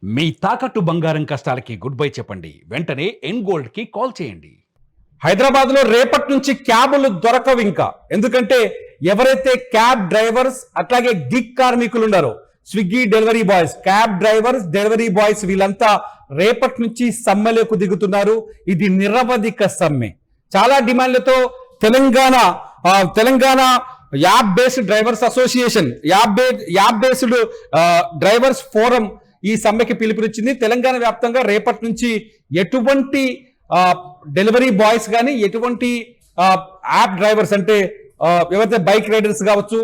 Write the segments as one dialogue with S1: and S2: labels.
S1: మీ తాకట్టు బంగారం కష్టాలకి good bye చెప్పండి. వెంటనే ఎన్ గోల్డ్ కి కాల్ చేయండి.
S2: హైదరాబాద్ లో రేపటి నుంచి క్యాబులు దొరకవు ఇంకా. ఎందుకంటే ఎవరైతే క్యాబ్ డ్రైవర్స్ అట్లాగే గిగ్ కార్మికులు ఉన్నారో, Swiggy delivery boys, cab drivers, delivery boys, వీళ్ళంతా రేపటి నుంచి సమ్మెలకు దిగుతున్నారు. ఇది నిరవధిక సమ్మె. చాలా డిమాండ్లతో Telangana app based drivers association, app based drivers forum ఈ సమ్మెకి పిలుపునిచ్చింది. తెలంగాణ వ్యాప్తంగా రేపటి నుంచి ఎటువంటి డెలివరీ బాయ్స్ కానీ, ఎటువంటి యాప్ డ్రైవర్స్ అంటే ఎవరైతే బైక్ రైడర్స్ కావచ్చు,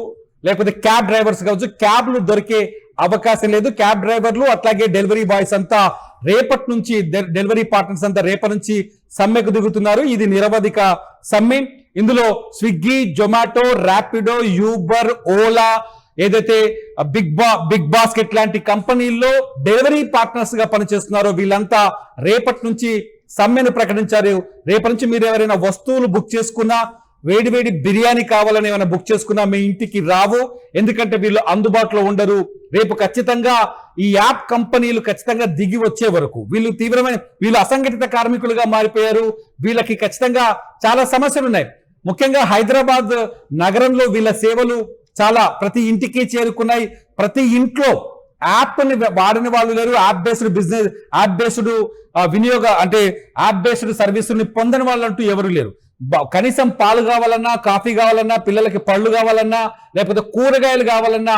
S2: లేకపోతే క్యాబ్ డ్రైవర్స్ కావచ్చు, క్యాబ్లు దొరికే అవకాశం లేదు. క్యాబ్ డ్రైవర్లు అట్లాగే డెలివరీ బాయ్స్ అంతా రేపటి నుంచి, డెలివరీ పార్ట్నర్స్ అంతా రేపటి నుంచి సమ్మెకు దిగుతున్నారు. ఇది నిరవధిక సమ్మె. ఇందులో స్విగ్గీ, జొమాటో, ర్యాపిడో, యూబర్, ఓలా, ఏదైతే బిగ్ బాస్కెట్ లాంటి కంపెనీల్లో డెలివరీ పార్ట్నర్స్ గా పనిచేస్తున్నారో వీళ్ళంతా రేపటి నుంచి సమ్మెను ప్రకటించారు. రేపటి నుంచి మీరు ఎవరైనా వస్తువులు బుక్ చేసుకున్నా, వేడి బిర్యానీ కావాలని ఏమైనా బుక్ చేసుకున్నా మీ ఇంటికి రావు. ఎందుకంటే వీళ్ళు అందుబాటులో ఉండరు. రేపు ఖచ్చితంగా ఈ యాప్ కంపెనీలు ఖచ్చితంగా దిగి వచ్చే వరకు వీళ్ళు అసంఘటిత కార్మికులుగా మారిపోయారు. వీళ్ళకి ఖచ్చితంగా చాలా సమస్యలు ఉన్నాయి. ముఖ్యంగా హైదరాబాద్ నగరంలో వీళ్ళ సేవలు చాలా ప్రతి ఇంటికి చేరుకున్నాయి. ప్రతి ఇంట్లో యాప్ ని వాడని వాళ్ళు లేరు. App based business, app based వినియోగ అంటే యాప్ బేస్డ్ సర్వీసుని పొందని వాళ్ళంటూ ఎవరు లేరు. కనీసం పాలు కావాలన్నా, కాఫీ కావాలన్నా, పిల్లలకి పళ్ళు కావాలన్నా, లేకపోతే కూరగాయలు కావాలన్నా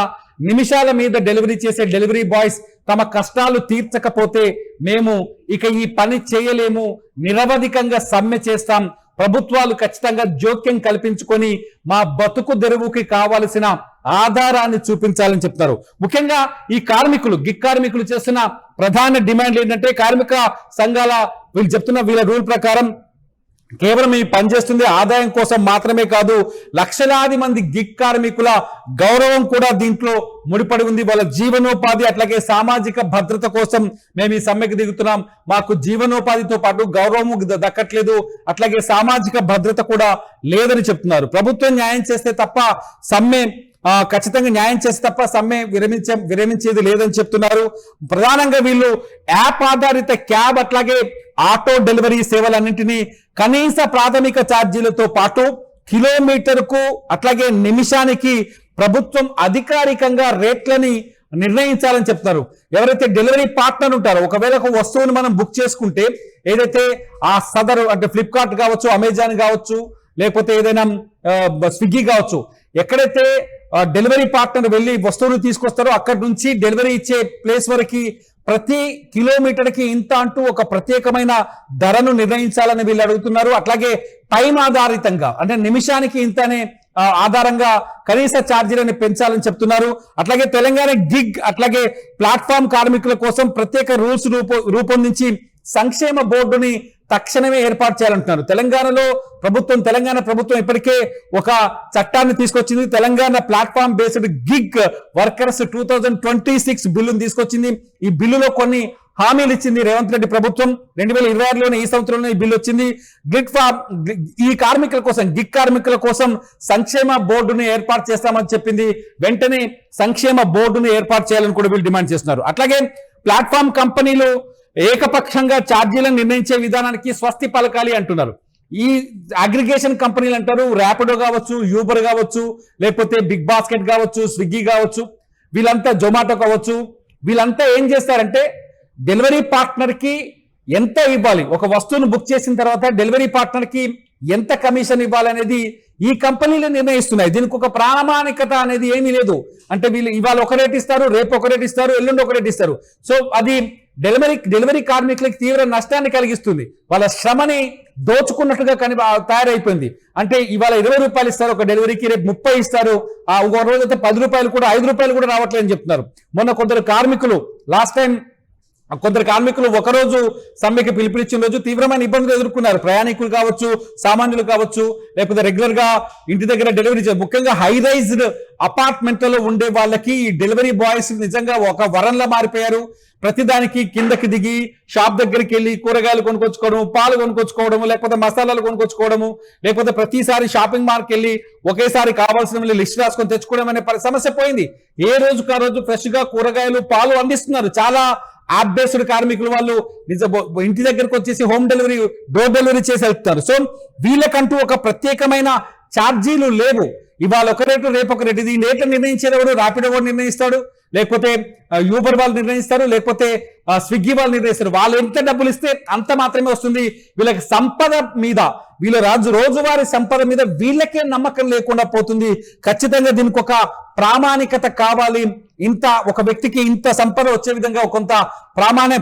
S2: నిమిషాల మీద డెలివరీ చేసే డెలివరీ బాయ్స్ తమ కష్టాలు తీర్చకపోతే మేము ఇక ఈ పని చేయలేము, నిరవధికంగా సమ్మె చేస్తాం, ప్రభుత్వాలు ఖచ్చితంగా జోక్యం కల్పించుకొని మా బతుకు తెరువుకి కావలసిన ఆధారాన్ని చూపించాలని చెప్తున్నారు. ముఖ్యంగా ఈ గిగ్ కార్మికులు చేస్తున్న ప్రధాన డిమాండ్ ఏంటంటే, కార్మిక సంఘాల వీళ్ళు చెప్తున్న వీళ్ళ రూల్ ప్రకారం కేవలం ఈ పనిచేస్తుంది ఆదాయం కోసం మాత్రమే కాదు, లక్షలాది మంది గిగ్ కార్మికుల గౌరవం కూడా దీంట్లో ముడిపడి ఉంది. వాళ్ళ జీవనోపాధి అట్లాగే సామాజిక భద్రత కోసం మేము ఈ సమ్మెకు దిగుతున్నాం. మాకు జీవనోపాధితో పాటు గౌరవం దక్కట్లేదు, అట్లాగే సామాజిక భద్రత కూడా లేదని చెప్తున్నారు. ప్రభుత్వం న్యాయం చేస్తే తప్ప సమ్మె ఖచ్చితంగా న్యాయం చేస్తే తప్ప సమ్మె విరమించేది లేదని చెప్తున్నారు. ప్రధానంగా వీళ్ళు యాప్ ఆధారిత క్యాబ్ అట్లాగే ఆటో డెలివరీ సేవలన్నింటినీ కనీస ప్రాథమిక ఛార్జీలతో పాటు కిలోమీటర్కు అట్లాగే నిమిషానికి ప్రభుత్వం అధికారికంగా రేట్లని నిర్ణయించాలని చెప్తున్నారు. ఎవరైతే డెలివరీ పార్ట్నర్ ఉంటారో, ఒకవేళ ఒక వస్తువుని మనం బుక్ చేసుకుంటే ఏదైతే ఆ సదరు అంటే ఫ్లిప్కార్ట్ కావచ్చు, అమెజాన్ కావచ్చు, లేకపోతే ఏదైనా స్విగ్గీ కావచ్చు, ఎక్కడైతే డెలివరీ పార్ట్నర్ వెళ్ళి వస్తువులు తీసుకొస్తారో అక్కడి నుంచి డెలివరీ ఇచ్చే ప్లేస్ వరకు ప్రతి కిలోమీటర్కి ఇంత అంటూ ఒక ప్రత్యేకమైన ధరను నిర్ణయించాలని వీళ్ళు అడుగుతున్నారు. అట్లాగే టైం ఆధారితంగా అంటే నిమిషానికి ఇంతనే ఆధారంగా కనీస ఛార్జీలను పెంచాలని చెప్తున్నారు. అట్లాగే తెలంగాణ గిగ్ అట్లాగే ప్లాట్ఫామ్ కార్మికుల కోసం ప్రత్యేక రూల్స్ రూపొందించి సంక్షేమ బోర్డుని తక్షణమే ఏర్పాటు చేయాలంటున్నారు. తెలంగాణ ప్రభుత్వం ఇప్పటికే ఒక చట్టాన్ని తీసుకొచ్చింది. Telangana platform based gig workers 2026 బిల్లును తీసుకొచ్చింది. ఈ బిల్లులో కొన్ని హామీలు ఇచ్చింది రేవంత్ రెడ్డి ప్రభుత్వం. 2026లోనే ఈ సంవత్సరంలో ఈ బిల్లు వచ్చింది. గిగ్ కార్మికుల కోసం సంక్షేమ బోర్డును ఏర్పాటు చేస్తామని చెప్పింది. వెంటనే సంక్షేమ బోర్డును ఏర్పాటు చేయాలని కూడా వీళ్ళు డిమాండ్ చేస్తున్నారు. అట్లాగే ప్లాట్ఫామ్ కంపెనీలు ఏకపక్షంగా ఛార్జీలను నిర్ణయించే విధానానికి స్వస్తి పలకాలి అంటున్నారు. ఈ అగ్రిగేషన్ కంపెనీలు అంటారు, ర్యాపిడో కావచ్చు, యూబర్ కావచ్చు, లేకపోతే బిగ్ బాస్కెట్ కావచ్చు, స్విగ్గీ కావచ్చు, వీళ్ళంతా జొమాటో కావచ్చు, వీళ్ళంతా ఏం చేస్తారంటే డెలివరీ పార్ట్నర్ కి ఎంత ఇవ్వాలి, ఒక వస్తువును బుక్ చేసిన తర్వాత డెలివరీ పార్ట్నర్ కి ఎంత కమిషన్ ఇవ్వాలనేది ఈ కంపెనీలు నిర్ణయిస్తున్నాయి. దీనికి ఒక ప్రామాణికత అనేది ఏమీ లేదు. అంటే వీళ్ళు ఇవాళ ఒక రేట్ ఇస్తారు, రేపు ఒక రేట్ ఇస్తారు, ఎల్లుండి ఒక రేట్ ఇస్తారు. సో అది డెలివరీ కార్మికులకు తీవ్ర నష్టాన్ని కలిగిస్తుంది. వాళ్ళ శ్రమని దోచుకున్నట్టుగా తయారైపోయింది. అంటే ఇవాళ 20 రూపాయలు ఇస్తారు ఒక డెలివరీకి, రేపు 30 ఇస్తారు, ఒక రోజు అయితే 10 రూపాయలు కూడా 5 రూపాయలు కూడా రావట్లేదని చెప్తున్నారు. మొన్న కొందరు కార్మికులు ఒకరోజు సమ్మెకి పిలుపునిచ్చిన రోజు తీవ్రమైన ఇబ్బందులు ఎదుర్కొన్నారు. ప్రయాణికులు కావచ్చు, సామాన్యులు కావచ్చు, లేకపోతే రెగ్యులర్ గా ఇంటి దగ్గర డెలివరీ ముఖ్యంగా హై రైజ్డ్ అపార్ట్మెంట్లలో ఉండే వాళ్ళకి ఈ డెలివరీ బాయ్స్ నిజంగా ఒక వరంలా మారిపోయారు. ప్రతిదానికి కిందకి దిగి షాప్ దగ్గరికి వెళ్ళి కూరగాయలు కొనుక్కొచ్చుకోవడం, పాలు కొనుక్కొచ్చుకోవడము, లేకపోతే మసాలాలు కొనుక్కొచ్చుకోవడము, లేకపోతే ప్రతిసారి షాపింగ్ మార్క్ వెళ్ళి ఒకేసారి కావాల్సిన లిస్ట్ రాసుకొని తెచ్చుకోవడం అనే సమస్య పోయింది. ఏ రోజుకు ఆ రోజు ఫ్రెష్ గా కూరగాయలు, పాలు అందిస్తున్నారు. చాలా యాప్ బేస్డ్ కార్మికులు వాళ్ళు ఇంటి దగ్గరకు వచ్చేసి హోమ్ డెలివరీ, డోర్ డెలివరీ చేసి వెళ్తున్నారు. సో వీళ్ళకంటూ ఒక ప్రత్యేకమైన ఛార్జీలు లేవు. ఇవాళ ఒక రేటు రేపు ఒక రేటు. ఇది రేట్లు నిర్ణయించేది ఎవరు? ర్యాపిడో వాడు నిర్ణయిస్తాడు, లేకపోతే యూబర్ వాళ్ళు నిర్ణయిస్తారు, లేకపోతే స్విగ్గీ వాళ్ళు నిర్ణయిస్తారు. వాళ్ళు ఎంత డబ్బులు ఇస్తే అంత మాత్రమే వస్తుంది. వీళ్ళకి సంపద మీద, వీళ్ళ రోజువారీ సంపద మీద వీళ్ళకే నమ్మకం లేకుండా పోతుంది. ఖచ్చితంగా దీనికి ఒక ప్రామాణికత కావాలి. ఇంత ఒక వ్యక్తికి ఇంత సంపద వచ్చే విధంగా కొంత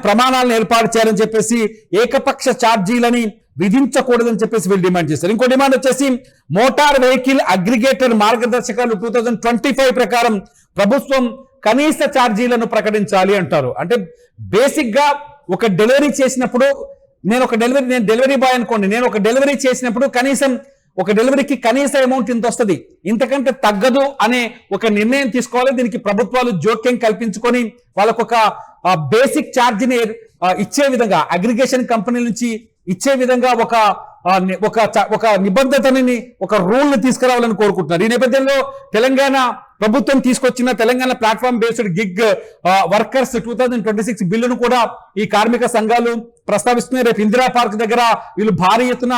S2: ప్రమాణాలను ఏర్పాటు చేయాలని చెప్పేసి ఏకపక్ష ఛార్జీలని విధించకూడదని చెప్పేసి వీళ్ళు డిమాండ్ చేస్తారు. ఇంకో డిమాండ్ వచ్చేసి మోటార్ వెహికల్ అగ్రిగేటర్ మార్గదర్శకాలు 2025 ప్రకారం ప్రభుత్వం కనీస ఛార్జీలను ప్రకటించాలి అంటారు. అంటే బేసిక్ గా ఒక డెలివరీ చేసినప్పుడు నేను డెలివరీ బాయ్ అనుకోండి, నేను ఒక డెలివరీ చేసినప్పుడు కనీసం ఒక డెలివరీకి కనీస అమౌంట్ ఇంత వస్తుంది, ఇంతకంటే తగ్గదు అనే ఒక నిర్ణయం తీసుకోవాలి. దీనికి ప్రభుత్వాలు జోక్యం కల్పించుకొని వాళ్ళకు ఒక బేసిక్ ఛార్జీని ఇచ్చే విధంగా, అగ్రిగేషన్ కంపెనీల నుంచి ఇచ్చే విధంగా ఒక నిబంధనని, ఒక రూల్ ని తీసుకురావాలని కోరుకుంటున్నారు. ఈ నేపథ్యంలో తెలంగాణ ప్రభుత్వం తీసుకొచ్చిన Telangana platform based gig workers 2026 బిల్లును కూడా ఈ కార్మిక సంఘాలు ప్రస్తావిస్తున్నాయి. రేపు ఇందిరా పార్క్ దగ్గర వీళ్ళు భారీ ఎత్తున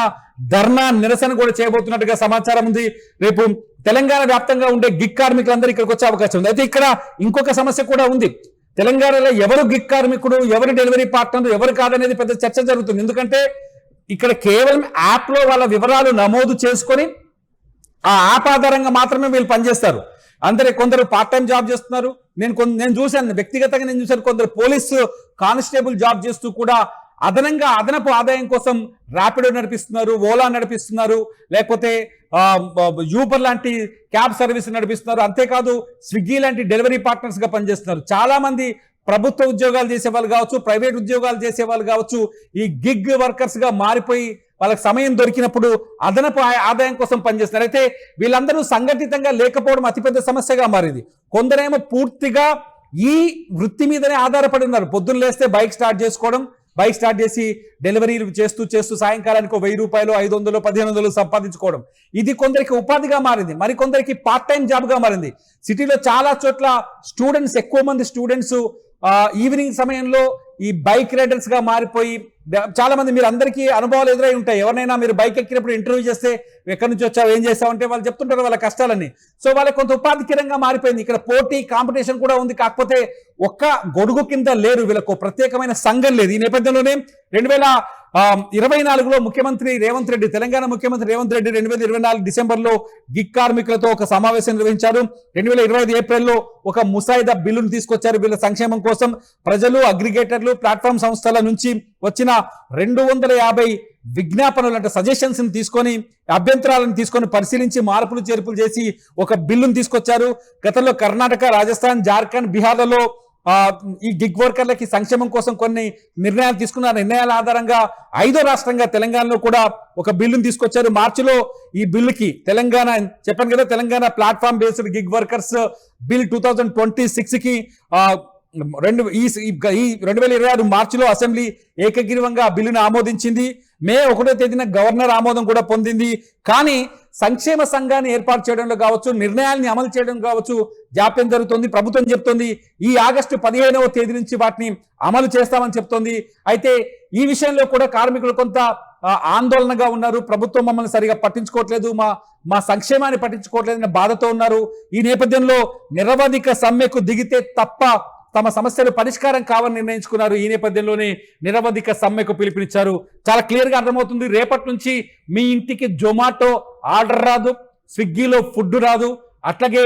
S2: ధర్నా నిరసన కూడా చేయబోతున్నట్టుగా సమాచారం ఉంది. రేపు తెలంగాణ వ్యాప్తంగా ఉండే గిగ్ కార్మికులందరూ ఇక్కడికి వచ్చే అవకాశం ఉంది. అయితే ఇక్కడ ఇంకొక సమస్య కూడా ఉంది. తెలంగాణలో ఎవరు గిగ్ కార్మికుడు, ఎవరు డెలివరీ పార్ట్నర్, ఎవరు కాదనేది పెద్ద చర్చ జరుగుతుంది. ఎందుకంటే ఇక్కడ కేవలం యాప్ లో వాళ్ళ వివరాలు నమోదు చేసుకొని ఆ యాప్ ఆధారంగా మాత్రమే వీళ్ళు పనిచేస్తారు. అందరే కొందరు పార్ట్ టైం జాబ్ చేస్తున్నారు. నేను చూశాను, వ్యక్తిగతంగా నేను చూశాను, కొందరు పోలీసు కానిస్టేబుల్ జాబ్ చేస్తూ కూడా అదనపు ఆదాయం కోసం ర్యాపిడో నడిపిస్తున్నారు, ఓలా నడిపిస్తున్నారు, లేకపోతే యూబర్ లాంటి క్యాబ్ సర్వీస్ నడిపిస్తున్నారు. అంతేకాదు స్విగ్గీ లాంటి డెలివరీ పార్ట్నర్స్ గా పనిచేస్తున్నారు. చాలా మంది ప్రభుత్వ ఉద్యోగాలు చేసే వాళ్ళు కావచ్చు, ప్రైవేట్ ఉద్యోగాలు చేసే వాళ్ళు కావచ్చు, ఈ గిగ్ వర్కర్స్ గా మారిపోయి వాళ్ళకి సమయం దొరికినప్పుడు అదనపు ఆదాయం కోసం పనిచేస్తున్నారు. అయితే వీళ్ళందరూ సంఘటితంగా లేకపోవడం అతిపెద్ద సమస్యగా మారింది. కొందరేమో పూర్తిగా ఈ వృత్తి మీదనే ఆధారపడి ఉన్నారు. పొద్దున్న లేస్తే బైక్ స్టార్ట్ చేసి డెలివరీలు చేస్తూ సాయంకాలానికి 1000 రూపాయలు, 500, 1500 సంపాదించుకోవడం. ఇది కొందరికి ఉపాధిగా మారింది, మరి కొందరికి పార్ట్ టైం జాబ్ గా మారింది. సిటీలో చాలా చోట్ల ఎక్కువ మంది స్టూడెంట్స్ ఈవినింగ్ సమయంలో ఈ బైక్ రైడర్స్ గా మారిపోయి, చాలా మంది, మీరు అందరికీ అనుభవాలు ఎదురై ఉంటాయి. ఎవరైనా మీరు బైక్ ఎక్కినప్పుడు ఇంటర్వ్యూ చేస్తే ఎక్కడి నుంచి వచ్చావు, ఏం చేస్తావు అంటే వాళ్ళు చెప్తుంటారు వాళ్ళ కష్టాలన్నీ. సో వాళ్ళకి కొంత ఉపాధికరంగా మారిపోయింది. ఇక్కడ కాంపిటీషన్ కూడా ఉంది. కాకపోతే ఒక్క గొడుగు కింద లేరు, వీళ్ళకు ప్రత్యేకమైన సంఘం లేదు. ఈ నేపథ్యంలోనే 2024లో ముఖ్యమంత్రి రేవంత్ రెడ్డి, తెలంగాణ ముఖ్యమంత్రి రేవంత్ రెడ్డి 2024 డిసెంబర్లో గిగ్ కార్మికులతో ఒక సమావేశం నిర్వహించారు. 2025 ఏప్రిల్లో ఒక ముసాయిదా బిల్లును తీసుకొచ్చారు. వీళ్ళ సంక్షేమం కోసం ప్రజలు, అగ్రిగేటర్లు, ప్లాట్ఫామ్ సంస్థల నుంచి వచ్చిన 250 విజ్ఞాపనలు అంటే సజెషన్స్ తీసుకొని, అభ్యంతరాలను తీసుకొని పరిశీలించి మార్పులు చేర్పులు చేసి ఒక బిల్లును తీసుకొచ్చారు. గతంలో కర్ణాటక, రాజస్థాన్, జార్ఖండ్, బీహార్లలో ఈ గిగ్ వర్కర్లకి సంక్షేమం కోసం కొన్ని నిర్ణయాలు తీసుకున్న నిర్ణయాల ఆధారంగా 5వ రాష్ట్రంగా తెలంగాణలో కూడా ఒక బిల్లును తీసుకొచ్చారు. మార్చిలో ఈ బిల్లుకి చెప్పాను కదా, Telangana platform based gig workers bill 2026 కి 2026 మార్చిలో అసెంబ్లీ ఏకగ్రీవంగా బిల్లును ఆమోదించింది. మే 1వ తేదీన గవర్నర్ ఆమోదం కూడా పొందింది. కానీ సంక్షేమ సంఘాన్ని ఏర్పాటు చేయడంలో కావచ్చు, నిర్ణయాల్ని అమలు చేయడం కావచ్చు జాప్యం జరుగుతుంది. ప్రభుత్వం చెప్తోంది ఈ ఆగస్టు 15వ తేదీ నుంచి వాటిని అమలు చేస్తామని చెప్తోంది. అయితే ఈ విషయంలో కూడా కార్మికులు కొంత ఆందోళనగా ఉన్నారు. ప్రభుత్వం మమ్మల్ని సరిగా పట్టించుకోవట్లేదు, మా సంక్షేమాన్ని పట్టించుకోవట్లేదనే బాధతో ఉన్నారు. ఈ నేపథ్యంలో నిరవధిక సమ్మెకు దిగితే తప్ప తమ సమస్యలు పరిష్కారం కావని నిర్ణయించుకున్నారు. ఈ నేపథ్యంలోనే నిరవధిక సమ్మెకు పిలుపునిచ్చారు. చాలా క్లియర్ గా అర్థమవుతుంది. రేపటి నుంచి మీ ఇంటికి జొమాటో ఆర్డర్ రాదు, స్విగ్గీలో ఫుడ్ రాదు, అట్లాగే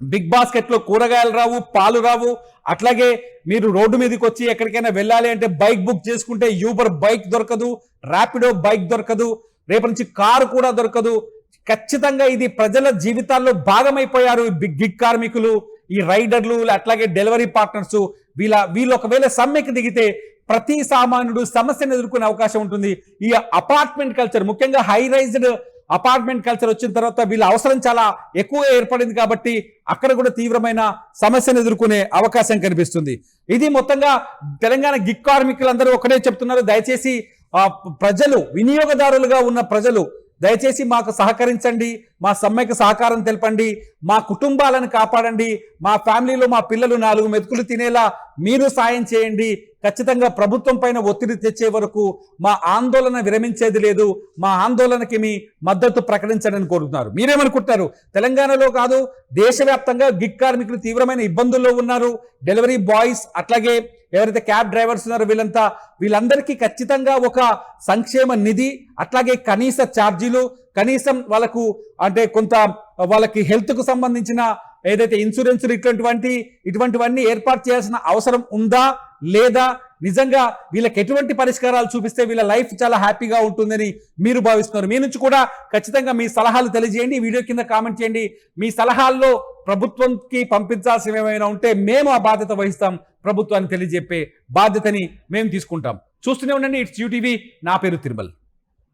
S2: బిగ్ బాస్కెట్ లో కూరగాయలు రావు, పాలు రావు. అట్లాగే మీరు రోడ్డు మీదకి వచ్చి ఎక్కడికైనా వెళ్ళాలి అంటే బైక్ బుక్ చేసుకుంటే యూబర్ బైక్ దొరకదు, ర్యాపిడో బైక్ దొరకదు, రేపటి నుంచి కారు కూడా దొరకదు. ఖచ్చితంగా ఇది ప్రజల జీవితాల్లో భాగమైపోయారు గిగ్ కార్మికులు, ఈ రైడర్లు, అట్లాగే డెలివరీ పార్ట్నర్స్. వీళ్ళు ఒకవేళ సమ్మెకి దిగితే ప్రతి సామాన్యుడు సమస్యను ఎదుర్కొనే అవకాశం ఉంటుంది. ఈ అపార్ట్మెంట్ కల్చర్, ముఖ్యంగా హై రైజ్డ్ అపార్ట్మెంట్ కల్చర్ వచ్చిన తర్వాత వీళ్ళ అవసరం చాలా ఎక్కువగా ఏర్పడింది కాబట్టి అక్కడ కూడా తీవ్రమైన సమస్యను ఎదుర్కొనే అవకాశం కనిపిస్తుంది. ఇది మొత్తంగా తెలంగాణ గిగ్ కార్మికులందరూ ఒకటే చెప్తున్నారు, దయచేసి ప్రజలు, వినియోగదారులుగా ఉన్న ప్రజలు దయచేసి మాకు సహకరించండి, మా సమ్మెకు సహకారం తెలపండి, మా కుటుంబాలను కాపాడండి, మా ఫ్యామిలీలో మా పిల్లలు 4 మెతుకులు తినేలా మీరు సాయం చేయండి. ఖచ్చితంగా ప్రభుత్వం పైన ఒత్తిడి తెచ్చే వరకు మా ఆందోళన విరమించేది లేదు. మా ఆందోళనకి మీ మద్దతు ప్రకటించడానికి కోరుతున్నారు. మీరేమనుకుంటున్నారు? తెలంగాణలో కాదు, దేశవ్యాప్తంగా గిగ్ కార్మికులు తీవ్రమైన ఇబ్బందుల్లో ఉన్నారు. డెలివరీ బాయ్స్, అట్లాగే ఎవరైతే క్యాబ్ డ్రైవర్స్ ఉన్నారో వీళ్ళందరికీ ఖచ్చితంగా ఒక సంక్షేమ నిధి, అట్లాగే కనీస ఛార్జీలు, కనీసం వాళ్ళకు అంటే కొంత వాళ్ళకి హెల్త్కు సంబంధించిన ఏదైతే ఇన్సూరెన్స్ ఇటువంటివన్నీ ఏర్పాటు చేయాల్సిన అవసరం ఉందా లేదా, నిజంగా వీళ్ళకి ఎటువంటి పరిష్కారాలు చూపిస్తే వీళ్ళ లైఫ్ చాలా హ్యాపీగా ఉంటుందని మీరు భావిస్తున్నారు? మీ నుంచి కూడా ఖచ్చితంగా మీ సలహాలు తెలియజేయండి. వీడియో కింద కామెంట్ చేయండి. మీ సలహాల్లో ప్రభుత్వంకి పంపించాల్సిన ఏమైనా ఉంటే మేము ఆ బాధ్యత వహిస్తాం. ప్రభుత్వాన్ని తెలియజెప్పే బాధ్యతని మేము తీసుకుంటాం. చూస్తూనే ఉండండి, ఇట్స్ యూటీవీ. నా పేరు తిరుమల్.